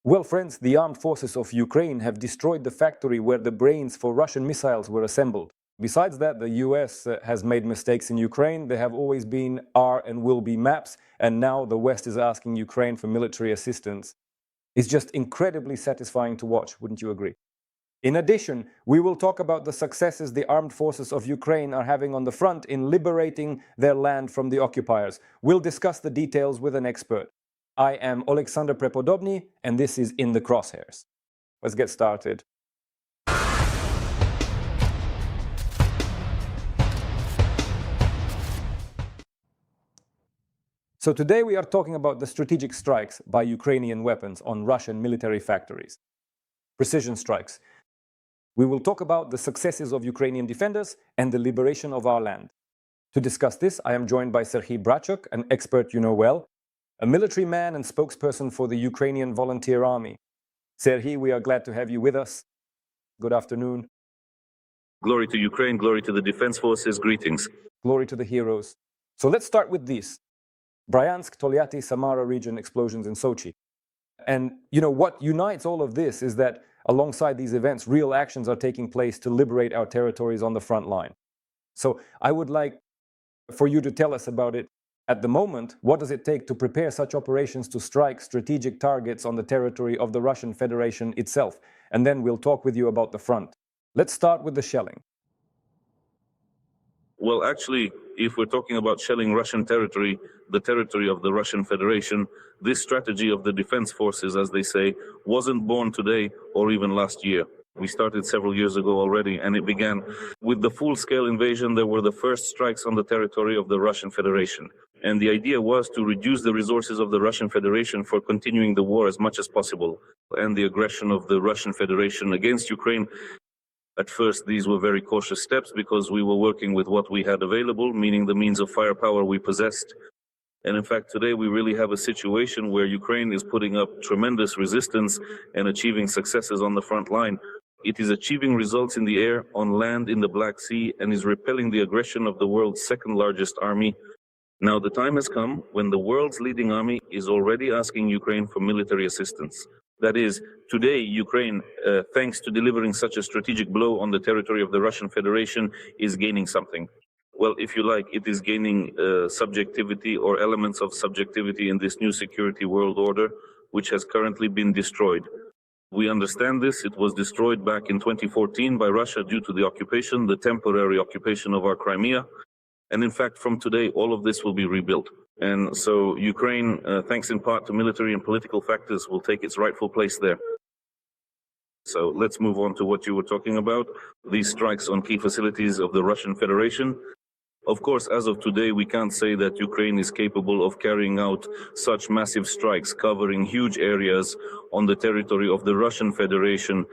Well, friends, the armed forces of Ukraine have destroyed the factory where the brains for Russian missiles were assembled. Besides that, the US has made mistakes in Ukraine. There have always been, are, and will be maps, and now the West is asking Ukraine for military assistance. It's just incredibly satisfying to watch, wouldn't you agree? In addition, we will talk about the successes the armed forces of Ukraine are having on the front in liberating their land from the occupiers. We'll discuss the details with an expert. I am Alexander Prepodobny, and this is In the Crosshairs. Let's get started. So today we are talking about the strategic strikes by Ukrainian weapons on Russian military factories. Precision strikes. We will talk about the successes of Ukrainian defenders and the liberation of our land. To discuss this, I am joined by Serhiy Bratchuk, an expert you know well, a military man and spokesperson for the Ukrainian Volunteer Army. Serhiy, we are glad to have you with us. Good afternoon. Glory to Ukraine, glory to the Defense Forces, greetings. Glory to the heroes. So let's start with these. Bryansk, Tolyatti, Samara region explosions in Sochi. And you know what unites all of this is that alongside these events, real actions are taking place to liberate our territories on the front line. So I would like for you to tell us about it. At the moment, what does it take to prepare such operations to strike strategic targets on the territory of the Russian Federation itself? And then we'll talk with you about the front. Let's start with the shelling. Well, actually, if we're talking about shelling Russian territory, the territory of the Russian Federation, this strategy of the defense forces, as they say, wasn't born today or even last year. We started several years ago already, and it began with the full-scale invasion. There were the first strikes on the territory of the Russian Federation. And the idea was to reduce the resources of the Russian Federation for continuing the war as much as possible. And the aggression of the Russian Federation against Ukraine, at first these were very cautious steps because we were working with what we had available, meaning the means of firepower we possessed. And in fact, today we really have a situation where Ukraine is putting up tremendous resistance and achieving successes on the front line. It is achieving results in the air, on land, in the Black Sea, and is repelling the aggression of the world's second largest army. Now the time has come when the world's leading army is already asking Ukraine for military assistance. That is, today Ukraine, thanks to delivering such a strategic blow on the territory of the Russian Federation, is gaining something. Well, if you like, it is gaining subjectivity or elements of subjectivity in this new security world order, which has currently been destroyed. We understand this. It was destroyed back in 2014 by Russia due to the occupation, the temporary occupation of our Crimea. And in fact, from today, all of this will be rebuilt. And so Ukraine, thanks in part to military and political factors, will take its rightful place there. So let's move on to what you were talking about, these strikes on key facilities of the Russian Federation. Of course, as of today, we can't say that Ukraine is capable of carrying out such massive strikes covering huge areas on the territory of the Russian Federation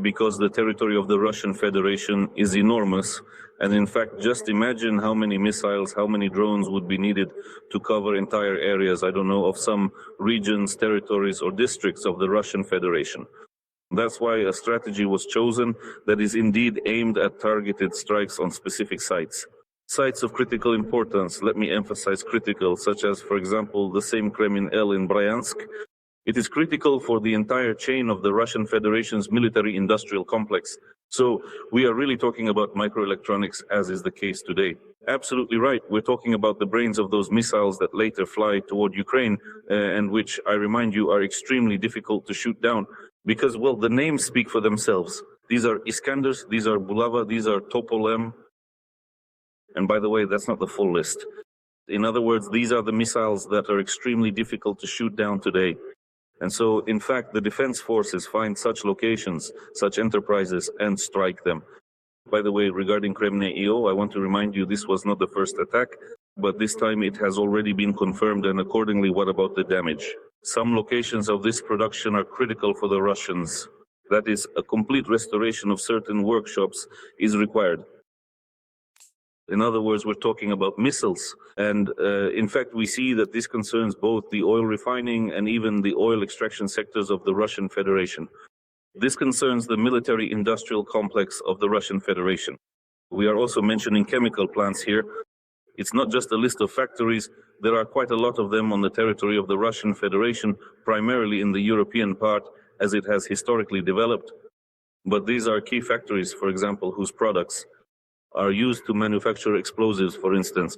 because the territory of the Russian Federation is enormous. And in fact, just imagine how many missiles, how many drones would be needed to cover entire areas, I don't know, of some regions, territories, or districts of the Russian Federation. That's why a strategy was chosen that is indeed aimed at targeted strikes on specific sites. Sites of critical importance, let me emphasize critical, such as, for example, the same Kremin L in Bryansk. It is critical for the entire chain of the Russian Federation's military-industrial complex. So we are really talking about microelectronics, as is the case today. Absolutely right. We're talking about the brains of those missiles that later fly toward Ukraine, and which, I remind you, are extremely difficult to shoot down because, well, the names speak for themselves. These are Iskanders, these are Bulava, these are Topol-M. And by the way, that's not the full list. In other words, these are the missiles that are extremely difficult to shoot down today. And so, in fact, the defense forces find such locations, such enterprises, and strike them. By the way, regarding Kremne EO, I want to remind you this was not the first attack, but this time it has already been confirmed, and accordingly, what about the damage? Some locations of this production are critical for the Russians. That is, a complete restoration of certain workshops is required. In other words, we're talking about missiles. And in fact, we see that this concerns both the oil refining and even the oil extraction sectors of the Russian Federation. This concerns the military-industrial complex of the Russian Federation. We are also mentioning chemical plants here. It's not just a list of factories. There are quite a lot of them on the territory of the Russian Federation, primarily in the European part, as it has historically developed. But these are key factories, for example, whose products are used to manufacture explosives, for instance.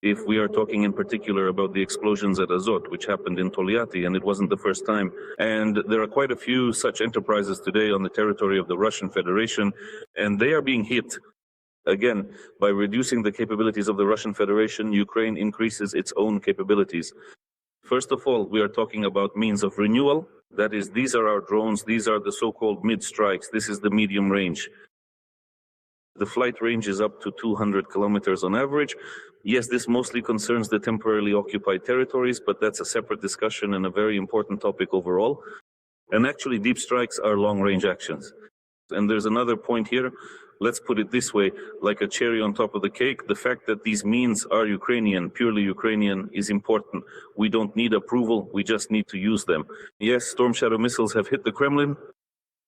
If we are talking in particular about the explosions at Azot, which happened in Tolyatti, and it wasn't the first time. And there are quite a few such enterprises today on the territory of the Russian Federation, and they are being hit. Again, by reducing the capabilities of the Russian Federation, Ukraine increases its own capabilities. First of all, we are talking about means of renewal. That is, these are our drones, these are the so-called mid-strikes, this is the medium range. The flight range is up to 200 kilometers on average. Yes, this mostly concerns the temporarily occupied territories, but that's a separate discussion and a very important topic overall. And actually, deep strikes are long-range actions. And there's another point here. Let's put it this way, like a cherry on top of the cake, the fact that these means are Ukrainian, purely Ukrainian, is important. We don't need approval, we just need to use them. Yes, Storm Shadow missiles have hit the Kremlin,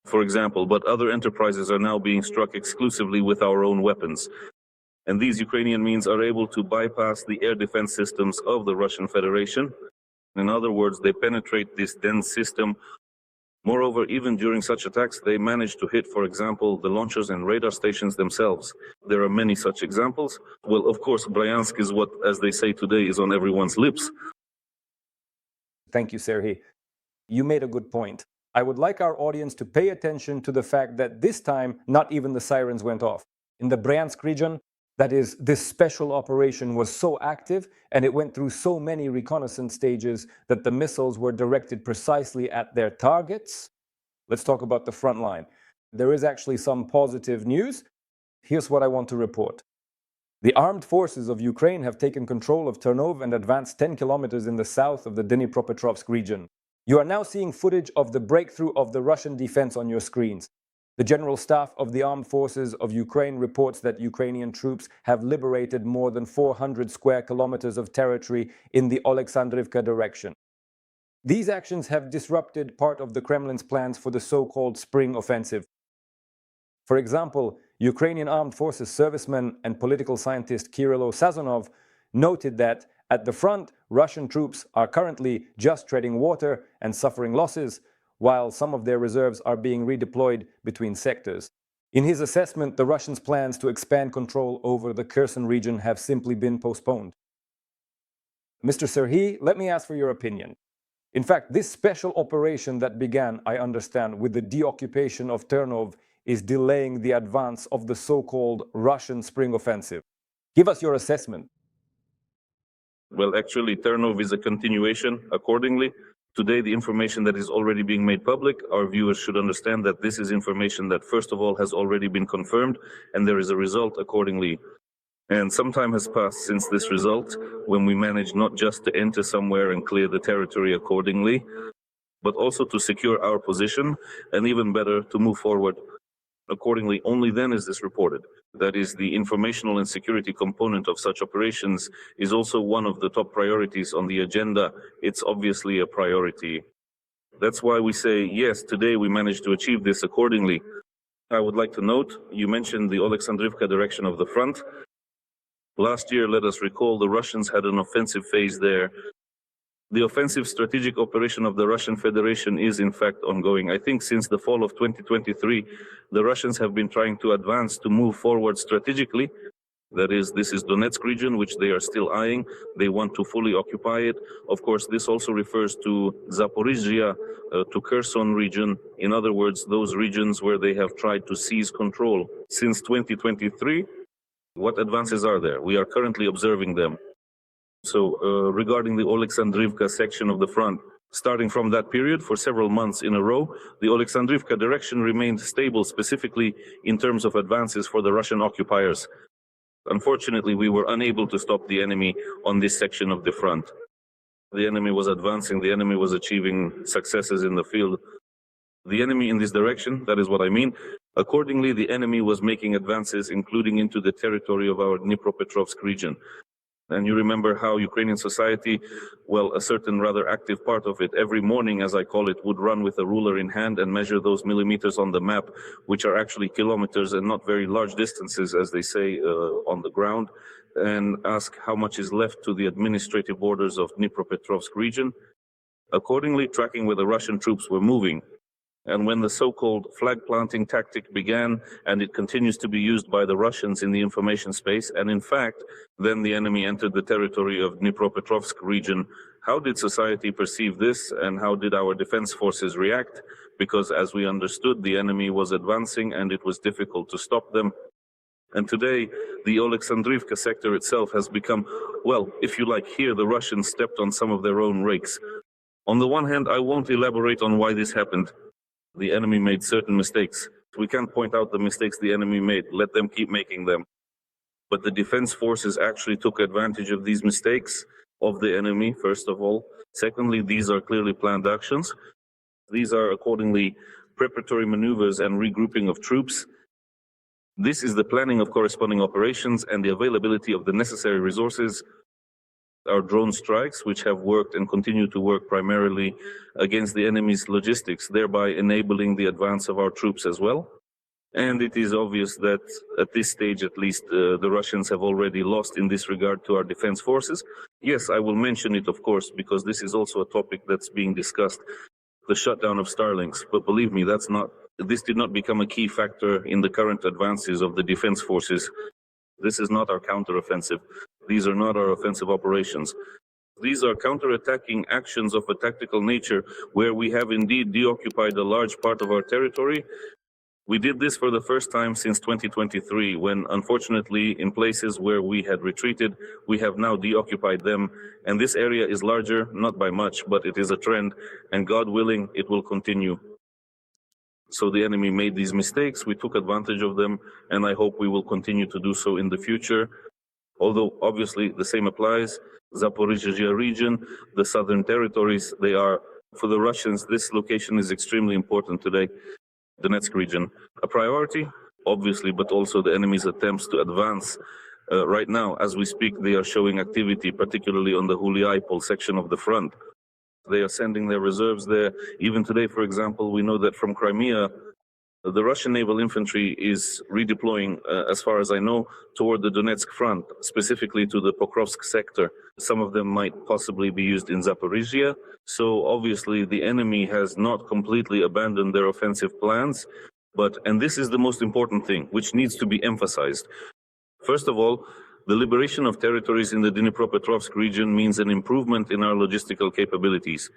for example, but other enterprises are now being struck exclusively with our own weapons. And these Ukrainian means are able to bypass the air defense systems of the Russian Federation. In other words, they penetrate this dense system. Moreover, even during such attacks, they manage to hit, for example, the launchers and radar stations themselves. There are many such examples. Well, of course, Bryansk is what, as they say today, is on everyone's lips. Thank you, Serhiy. You made a good point. I would like our audience to pay attention to the fact that this time, not even the sirens went off. In the Bryansk region, that is, this special operation was so active and it went through so many reconnaissance stages that the missiles were directed precisely at their targets. Let's talk about the front line. There is actually some positive news. Here's what I want to report. The armed forces of Ukraine have taken control of Ternov and advanced 10 kilometers in the south of the Dnipropetrovsk region. You are now seeing footage of the breakthrough of the Russian defense on your screens. The General Staff of the Armed Forces of Ukraine reports that Ukrainian troops have liberated more than 400 square kilometers of territory in the Oleksandrivka direction. These actions have disrupted part of the Kremlin's plans for the so-called spring offensive. For example, Ukrainian Armed Forces serviceman and political scientist Kirilo Sazonov noted that at the front, Russian troops are currently just treading water and suffering losses, while some of their reserves are being redeployed between sectors. In his assessment, the Russians' plans to expand control over the Kherson region have simply been postponed. Mr. Serhiy, let me ask for your opinion. In fact, this special operation that began, I understand, with the deoccupation of Ternov is delaying the advance of the so-called Russian spring offensive. Give us your assessment. Well, actually, Ternov is a continuation accordingly. Today, the information that is already being made public, our viewers should understand that this is information that, first of all, has already been confirmed, and there is a result accordingly. And some time has passed since this result, when we managed not just to enter somewhere and clear the territory accordingly, but also to secure our position, and even better, to move forward accordingly. Only then is this reported. That is, the informational and security component of such operations is also one of the top priorities on the agenda. It's obviously a priority. That's why we say, yes, today we managed to achieve this accordingly. I would like to note, you mentioned the Oleksandrivka direction of the front. Last year, let us recall, the Russians had an offensive phase there. The offensive strategic operation of the Russian Federation is in fact ongoing. I think since the fall of 2023, the Russians have been trying to advance, to move forward strategically. That is, this is Donetsk region, which they are still eyeing. They want to fully occupy it. Of course, this also refers to Zaporizhia, to Kherson region. In other words, those regions where they have tried to seize control. Since 2023, what advances are there? We are currently observing them. So regarding the Oleksandrivka section of the front, starting from that period for several months in a row, the Oleksandrivka direction remained stable, specifically in terms of advances for the Russian occupiers. Unfortunately, we were unable to stop the enemy on this section of the front. The enemy was advancing, the enemy was achieving successes in the field. The enemy in this direction, that is what I mean. Accordingly, the enemy was making advances, including into the territory of our Dnipropetrovsk region. And you remember how Ukrainian society, well, a certain rather active part of it, every morning, as I call it, would run with a ruler in hand and measure those millimeters on the map, which are actually kilometers and not very large distances, as they say, on the ground, and ask how much is left to the administrative borders of Dnipropetrovsk region, accordingly tracking where the Russian troops were moving. And when the so-called flag planting tactic began, and it continues to be used by the Russians in the information space, and in fact, then the enemy entered the territory of Dnipropetrovsk region, how did society perceive this, and how did our defense forces react? Because as we understood, the enemy was advancing and it was difficult to stop them. And today, the Oleksandrivka sector itself has become, well, if you like, here the Russians stepped on some of their own rakes. On the one hand, I won't elaborate on why this happened. The enemy made certain mistakes. We can't point out the mistakes the enemy made. Let them keep making them. But the defense forces actually took advantage of these mistakes of the enemy, first of all. Secondly, these are clearly planned actions. These are accordingly preparatory maneuvers and regrouping of troops. This is the planning of corresponding operations and the availability of the necessary resources. Our drone strikes, which have worked and continue to work primarily against the enemy's logistics, thereby enabling the advance of our troops as well. And it is obvious that at this stage, at least, the Russians have already lost in this regard to our defense forces. Yes, I will mention it, of course, because this is also a topic that's being discussed, the shutdown of Starlinks. But believe me, this did not become a key factor in the current advances of the defense forces. This is not our counteroffensive. These are not our offensive operations. These are counterattacking actions of a tactical nature where we have indeed deoccupied a large part of our territory. We did this for the first time since 2023, when unfortunately in places where we had retreated, we have now deoccupied them. And this area is larger, not by much, but it is a trend, and God willing, it will continue. So the enemy made these mistakes, we took advantage of them, and I hope we will continue to do so in the future. Although obviously the same applies, Zaporizhzhia region, the southern territories, they are, for the Russians, this location is extremely important today. Donetsk region, a priority, obviously, but also the enemy's attempts to advance. Right now, as we speak, they are showing activity, particularly on the Huliaipol section of the front. They are sending their reserves there. Even today, for example, we know that from Crimea, the Russian naval infantry is redeploying, as far as I know, toward the Donetsk front, specifically to the Pokrovsk sector. Some of them might possibly be used in Zaporizhzhia. So obviously the enemy has not completely abandoned their offensive plans. And this is the most important thing, which needs to be emphasized. First of all, the liberation of territories in the Dnipropetrovsk region means an improvement in our logistical capabilities.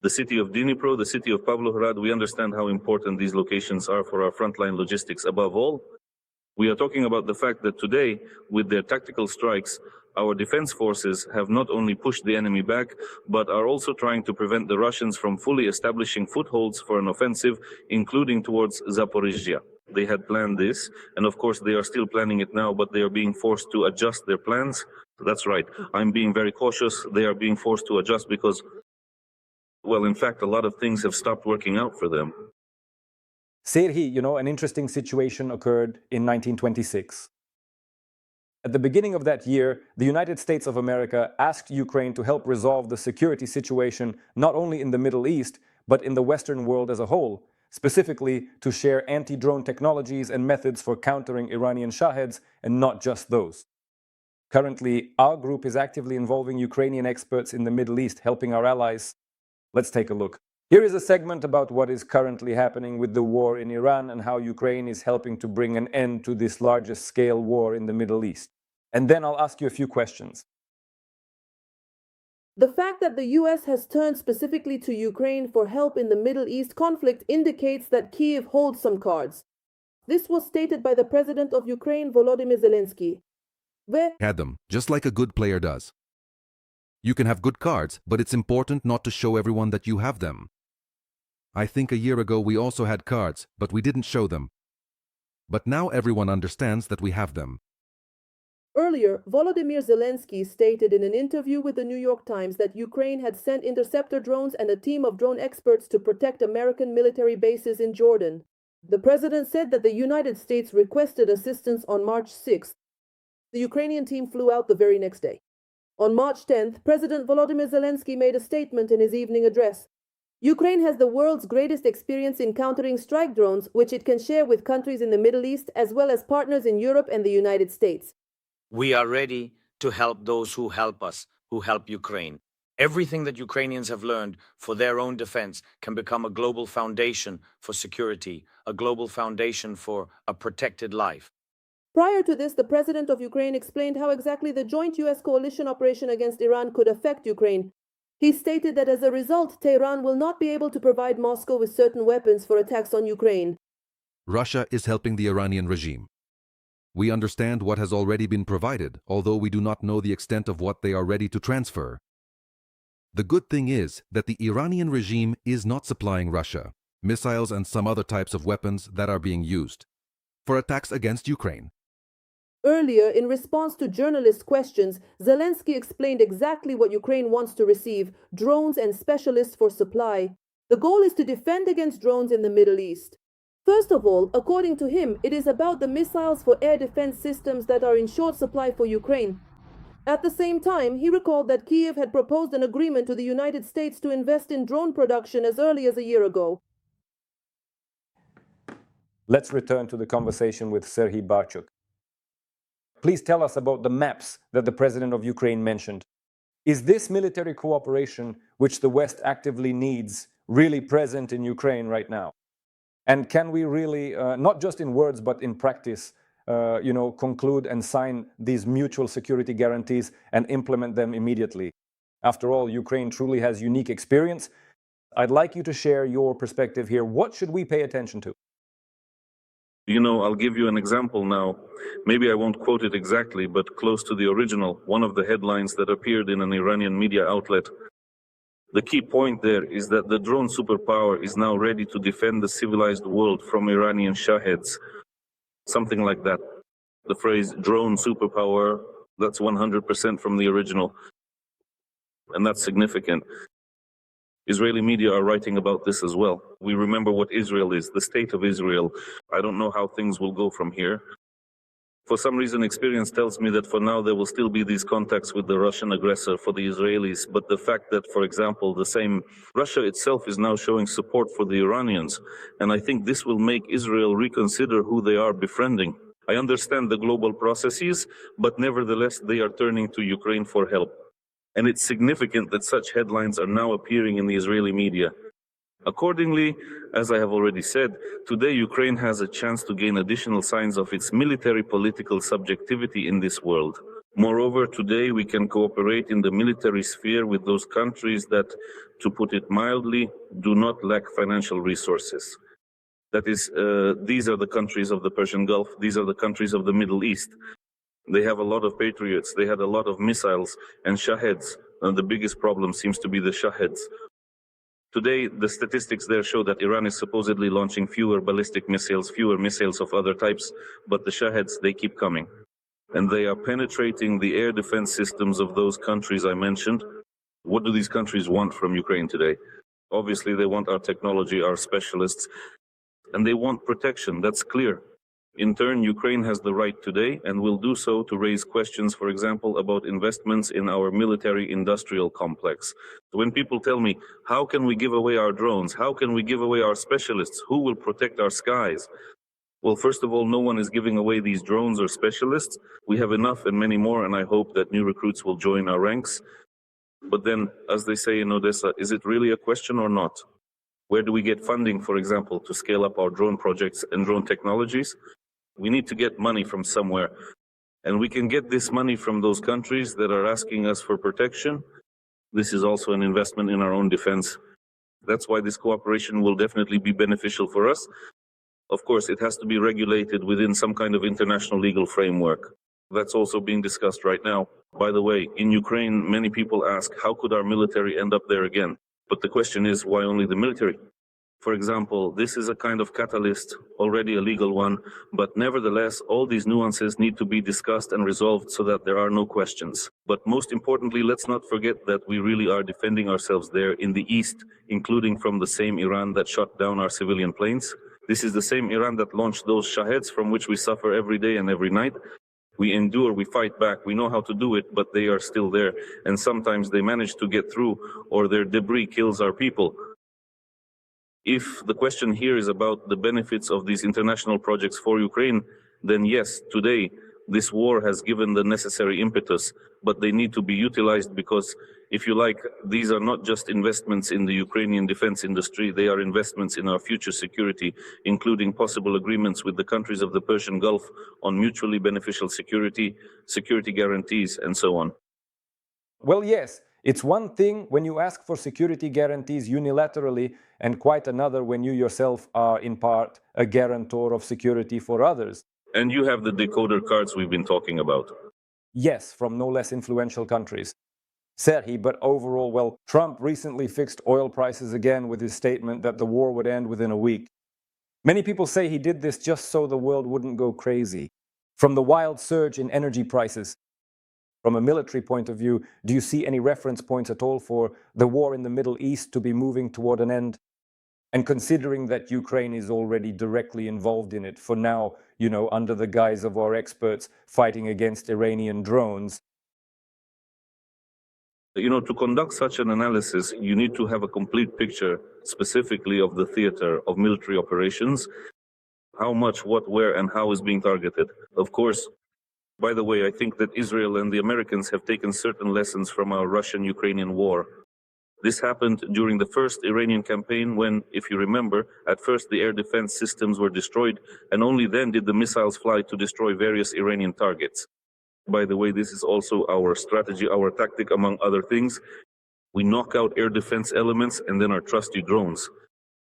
The city of Dnipro, the city of Pavlograd, we understand how important these locations are for our frontline logistics. Above all, we are talking about the fact that today, with their tactical strikes, our defense forces have not only pushed the enemy back, but are also trying to prevent the Russians from fully establishing footholds for an offensive, including towards Zaporizhzhia. They had planned this, and of course they are still planning it now, but they are being forced to adjust their plans. That's right, I'm being very cautious. They are being forced to adjust because, well, in fact, a lot of things have stopped working out for them. Serhiy, an interesting situation occurred in 1926. At the beginning of that year, the United States of America asked Ukraine to help resolve the security situation not only in the Middle East, but in the Western world as a whole, specifically to share anti-drone technologies and methods for countering Iranian Shaheds, and not just those. Currently, our group is actively involving Ukrainian experts in the Middle East, helping our allies. Let's take a look. Here is a segment about what is currently happening with the war in Iran and how Ukraine is helping to bring an end to this largest scale war in the Middle East. And then I'll ask you a few questions. The fact that the US has turned specifically to Ukraine for help in the Middle East conflict indicates that Kyiv holds some cards. This was stated by the President of Ukraine, Volodymyr Zelensky. Had them, just like a good player does. You can have good cards, but it's important not to show everyone that you have them. I think a year ago we also had cards, but we didn't show them. But now everyone understands that we have them. Earlier, Volodymyr Zelensky stated in an interview with the New York Times that Ukraine had sent interceptor drones and a team of drone experts to protect American military bases in Jordan. The president said that the United States requested assistance on March 6. The Ukrainian team flew out the very next day. On March 10th, President Volodymyr Zelensky made a statement in his evening address. Ukraine has the world's greatest experience in countering strike drones, which it can share with countries in the Middle East as well as partners in Europe and the United States. We are ready to help those who help us, who help Ukraine. Everything that Ukrainians have learned for their own defense can become a global foundation for security, a global foundation for a protected life. Prior to this, the president of Ukraine explained how exactly the joint U.S. coalition operation against Iran could affect Ukraine. He stated that as a result, Tehran will not be able to provide Moscow with certain weapons for attacks on Ukraine. Russia is helping the Iranian regime. We understand what has already been provided, although we do not know the extent of what they are ready to transfer. The good thing is that the Iranian regime is not supplying Russia missiles and some other types of weapons that are being used for attacks against Ukraine. Earlier, in response to journalist questions, Zelensky explained exactly what Ukraine wants to receive: drones and specialists for supply. The goal is to defend against drones in the Middle East. First of all, according to him, it is about the missiles for air defense systems that are in short supply for Ukraine. At the same time, he recalled that Kyiv had proposed an agreement to the United States to invest in drone production as early as a year ago. Let's return to the conversation with Serhiy Bratchuk. Please tell us about the maps that the president of Ukraine mentioned. Is this military cooperation, which the West actively needs, really present in Ukraine right now? And can we really, not just in words, but in practice, conclude and sign these mutual security guarantees and implement them immediately? After all, Ukraine truly has unique experience. I'd like you to share your perspective here. What should we pay attention to? I'll give you an example now. Maybe I won't quote it exactly, but close to the original, one of the headlines that appeared in an Iranian media outlet. The key point there is that the drone superpower is now ready to defend the civilized world from Iranian Shaheds. Something like that. The phrase drone superpower, that's 100% from the original. And that's significant. Israeli media are writing about this as well. We remember what Israel is, the state of Israel. I don't know how things will go from here. For some reason, experience tells me that for now there will still be these contacts with the Russian aggressor for the Israelis. But the fact that, for example, the same Russia itself is now showing support for the Iranians, and I think this will make Israel reconsider who they are befriending. I understand the global processes, but nevertheless, they are turning to Ukraine for help. And it's significant that such headlines are now appearing in the Israeli media. Accordingly, as I have already said, today Ukraine has a chance to gain additional signs of its military political subjectivity in this world. Moreover, today we can cooperate in the military sphere with those countries that, to put it mildly, do not lack financial resources. That is, these are the countries of the Persian Gulf, these are the countries of the Middle East. They have a lot of patriots, they had a lot of missiles and Shaheds, and the biggest problem seems to be the Shaheds. Today, the statistics there show that Iran is supposedly launching fewer ballistic missiles, fewer missiles of other types, but the Shaheds, they keep coming. And they are penetrating the air defense systems of those countries I mentioned. What do these countries want from Ukraine today? Obviously, they want our technology, our specialists, and they want protection, that's clear. In turn, Ukraine has the right today and will do so to raise questions, for example, about investments in our military-industrial complex. When people tell me, how can we give away our drones? How can we give away our specialists? Who will protect our skies? Well, first of all, no one is giving away these drones or specialists. We have enough and many more, and I hope that new recruits will join our ranks. But then, as they say in Odessa, is it really a question or not? Where do we get funding, for example, to scale up our drone projects and drone technologies? We need to get money from somewhere. And we can get this money from those countries that are asking us for protection. This is also an investment in our own defense. That's why this cooperation will definitely be beneficial for us. Of course, it has to be regulated within some kind of international legal framework. That's also being discussed right now. By the way, in Ukraine, many people ask, how could our military end up there again? But the question is, why only the military? For example, this is a kind of catalyst, already a legal one, but nevertheless, all these nuances need to be discussed and resolved so that there are no questions. But most importantly, let's not forget that we really are defending ourselves there in the east, including from the same Iran that shot down our civilian planes. This is the same Iran that launched those Shaheds from which we suffer every day and every night. We endure, we fight back, we know how to do it, but they are still there. And sometimes they manage to get through, or their debris kills our people. If the question here is about the benefits of these international projects for Ukraine, then yes, today this war has given the necessary impetus, but they need to be utilized because, if you like, these are not just investments in the Ukrainian defense industry, they are investments in our future security, including possible agreements with the countries of the Persian Gulf on mutually beneficial security, security guarantees, and so on. Well, yes, it's one thing when you ask for security guarantees unilaterally, and quite another when you yourself are, in part, a guarantor of security for others. And you have the decoder cards we've been talking about. Yes, from no less influential countries. Serhiy, but overall, well, Trump recently fixed oil prices again with his statement that the war would end within a week. Many people say he did this just so the world wouldn't go crazy. From the wild surge in energy prices, from a military point of view, do you see any reference points at all for the war in the Middle East to be moving toward an end? And considering that Ukraine is already directly involved in it for now, under the guise of our experts fighting against Iranian drones. To conduct such an analysis, you need to have a complete picture specifically of the theater of military operations, how much, what, where, and how is being targeted. Of course, by the way, I think that Israel and the Americans have taken certain lessons from our Russian-Ukrainian war. This happened during the first Iranian campaign when, if you remember, at first the air defense systems were destroyed, and only then did the missiles fly to destroy various Iranian targets. By the way, this is also our strategy, our tactic, among other things. We knock out air defense elements, and then our trusty drones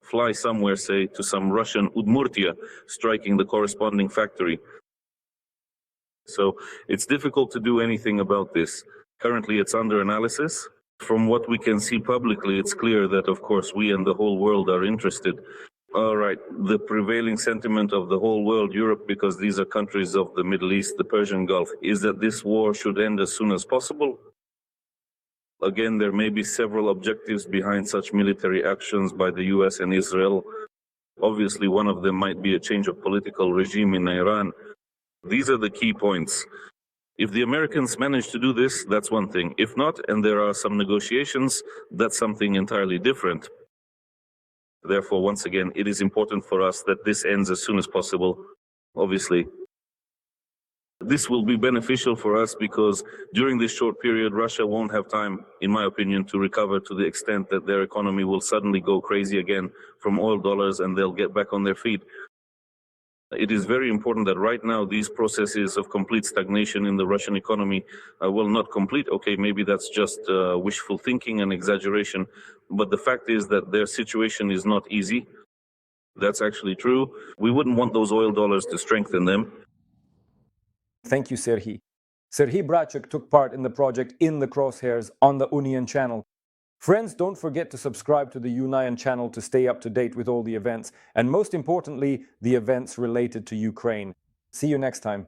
fly somewhere, say, to some Russian Udmurtia, striking the corresponding factory. So it's difficult to do anything about this. Currently, it's under analysis. From what we can see publicly, it's clear that, of course, we and the whole world are interested. All right, the prevailing sentiment of the whole world, Europe, because these are countries of the Middle East, the Persian Gulf, is that this war should end as soon as possible. Again, there may be several objectives behind such military actions by the US and Israel. Obviously, one of them might be a change of political regime in Iran. These are the key points. If the Americans manage to do this, that's one thing. If not, and there are some negotiations, that's something entirely different. Therefore, once again, it is important for us that this ends as soon as possible, obviously. This will be beneficial for us because during this short period, Russia won't have time, in my opinion, to recover to the extent that their economy will suddenly go crazy again from oil dollars and they'll get back on their feet. It is very important that right now these processes of complete stagnation in the Russian economy will not complete. Okay, maybe that's just wishful thinking and exaggeration, but the fact is that their situation is not easy. That's actually true. We wouldn't want those oil dollars to strengthen them. Thank you, Serhiy. Serhiy Bratchuk took part in the project In the Crosshairs on the Union channel. Friends, don't forget to subscribe to the Union channel to stay up to date with all the events, and most importantly, the events related to Ukraine. See you next time.